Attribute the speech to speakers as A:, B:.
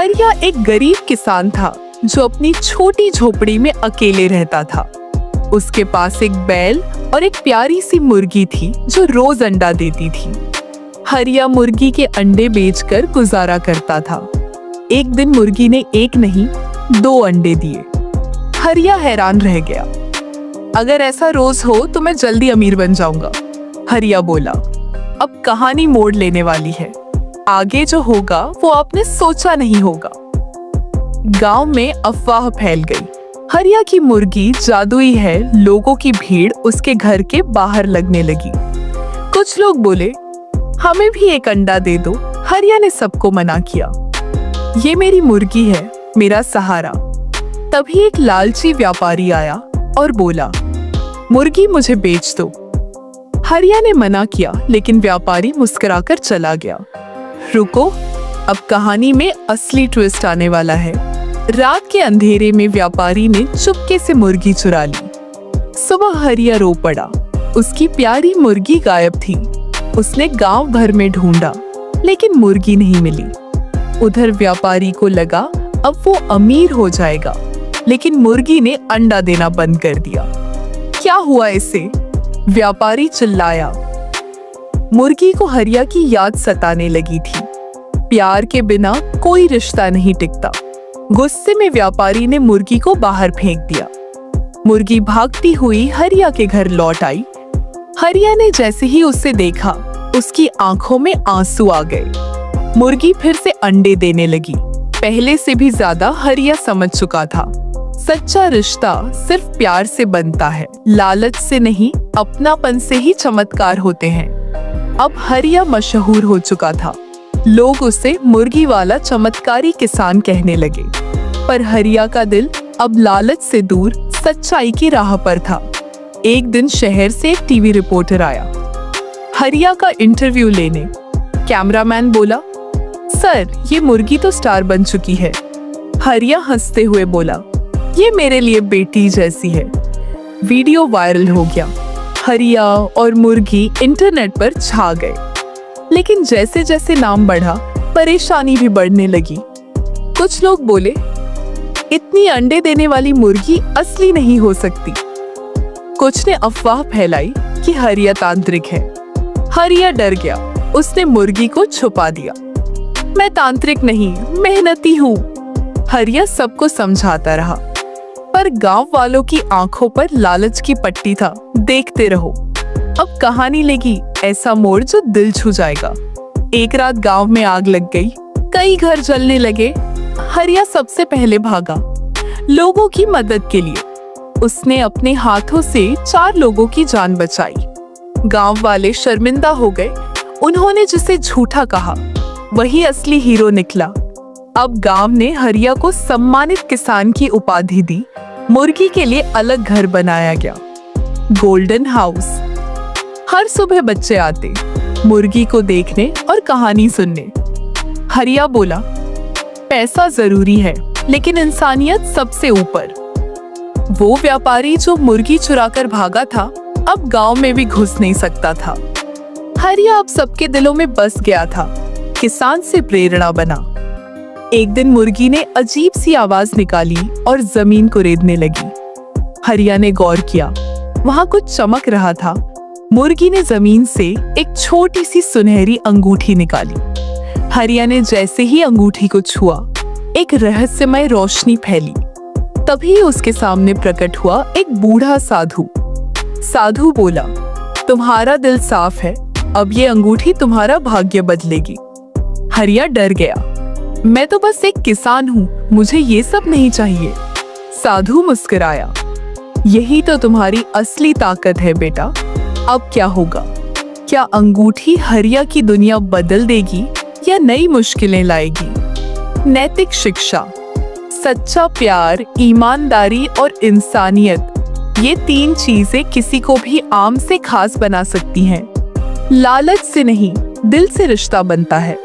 A: हरिया एक गरीब किसान था जो अपनी छोटी झोपड़ी में अकेले रहता था। उसके पास एक बैल और एक प्यारी सी मुर्गी थी जो रोज अंडा देती थी। हरिया मुर्गी के अंडे बेचकर गुजारा करता था। एक दिन मुर्गी ने एक नहीं 2 अंडे दिए। हरिया हैरान रह गया। अगर ऐसा रोज हो तो मैं जल्दी अमीर बन जाऊंगा, हरिया बोला। अब कहानी मोड़ लेने वाली है। आगे जो होगा वो आपने सोचा नहीं होगा। गांव में अफवाह फैल गई, हरिया की मुर्गी जादुई है। लोगों की भीड़ उसके घर के बाहर लगने लगी। कुछ लोग बोले, हमें भी एक अंडा दे दो। हरिया ने सबको मना किया। ये मेरी मुर्गी है, मेरा सहारा। तभी एक लालची व्यापारी आया और बोला, मुर्गी मुझे बेच दो। हरिया ने मना किया, लेकिन व्यापारी मुस्कुराकर चला गया। रुको, अब कहानी में असली ट्विस्ट आने वाला है। रात के अंधेरे में व्यापारी ने चुपके से मुर्गी चुरा ली। सुबह हरिया रो पड़ा। उसकी प्यारी मुर्गी गायब थी। उसने गांव भर में ढूंढा, लेकिन मुर्गी नहीं मिली। उधर व्यापारी को लगा अब वो अमीर हो जाएगा, लेकिन मुर्गी ने अंडा देना बंद कर दिया। क्या हुआ इससे? व्यापारी चिल्लाया। मुर्गी को हरिया की याद सताने लगी थी। प्यार के बिना कोई रिश्ता नहीं टिकता। गुस्से में व्यापारी ने मुर्गी को बाहर फेंक दिया। मुर्गी भागती हुई हरिया के घर लौट आई। हरिया ने जैसे ही उसे देखा, उसकी आंखों में आंसू आ गए। मुर्गी फिर से अंडे देने लगी। पहले से भी ज्यादा हरिया समझ चुका था, सच्चा रिश्ता सिर्फ प्यार से बनता है, लालच से नहीं, अपनापन से ही चमत्कार होते हैं। अब हरिया मशहूर हो चुका था। लोग उसे मुर्गी वाला चमत्कारी किसान कहने लगे। पर हरिया का दिल अब लालच से दूर सच्चाई की राह पर था। एक दिन शहर से एक टीवी रिपोर्टर आया हरिया का इंटरव्यू लेने। कैमरामैन बोला, सर, ये मुर्गी तो स्टार बन चुकी है। हरिया हंसते हुए बोला, ये मेरे लिए बेटी जैसी है। वीडियो वायरल हो गया। हरिया और मुर्गी इंटरनेट पर छा गए। लेकिन जैसे जैसे नाम बढ़ा, परेशानी भी बढ़ने लगी। कुछ लोग बोले, इतनी अंडे देने वाली मुर्गी असली नहीं हो सकती। कुछ ने अफवाह फैलाई कि हरिया तांत्रिक है। हरिया डर गया। उसने मुर्गी को छुपा दिया। मैं तांत्रिक नहीं, मेहनती हूँ, हरिया सबको समझाता रहा। पर गांव वालों की आंखों पर लालच की पट्टी था। देखते रहो, अब कहानी लेगी ऐसा मोड़ जो दिल छू जाएगा। एक रात गांव में आग लग गई। कई घर जलने लगे। हरिया सबसे पहले भागा, लोगों की मदद के लिए। उसने अपने हाथों से 4 लोगों की जान बचाई। गांव वाले शर्मिंदा हो गए। उन्होंने जिसे झूठा कहा, वही असली हीरो निकला। अब गांव ने हरिया को सम्मानित किसान की उपाधि दी। मुर्गी के लिए अलग घर बनाया गया, गोल्डन हाउस। हर सुबह बच्चे आते मुर्गी को देखने और कहानी सुनने। हरिया बोला, पैसा जरूरी है, लेकिन इंसानियत सबसे ऊपर। वो व्यापारी जो मुर्गी चुराकर भागा था, अब गांव में भी घुस नहीं सकता था। हरिया अब सबके दिलों में बस गया था। किसान से प्रेरणा बना। एक दिन मुर्गी ने अजीब सी आवाज निकाली और जमीन को रेदने लगी। हरिया ने गौर किया, वहां कुछ चमक रहा था। मुर्गी ने जमीन से एक छोटी सी सुनहरी अंगूठी निकाली। हरिया ने जैसे ही अंगूठी को छुआ, एक रहस्यमय रोशनी फैली। तभी उसके सामने प्रकट हुआ एक बूढ़ा साधु। साधु बोला, तुम्हारा दिल साफ है, अब ये अंगूठी तुम्हारा भाग्य बदलेगी। हरिया डर गया। मैं तो बस एक किसान हूँ, मुझे ये सब नहीं चाहिए। साधु मुस्कुराया, यही तो तुम्हारी असली ताकत है बेटा। अब क्या होगा? क्या अंगूठी हरिया की दुनिया बदल देगी या नई मुश्किलें लाएगी? नैतिक शिक्षा, सच्चा प्यार, ईमानदारी और इंसानियत, ये 3 चीजें किसी को भी आम से खास बना सकती हैं। लालच से नहीं, दिल से रिश्ता बनता है।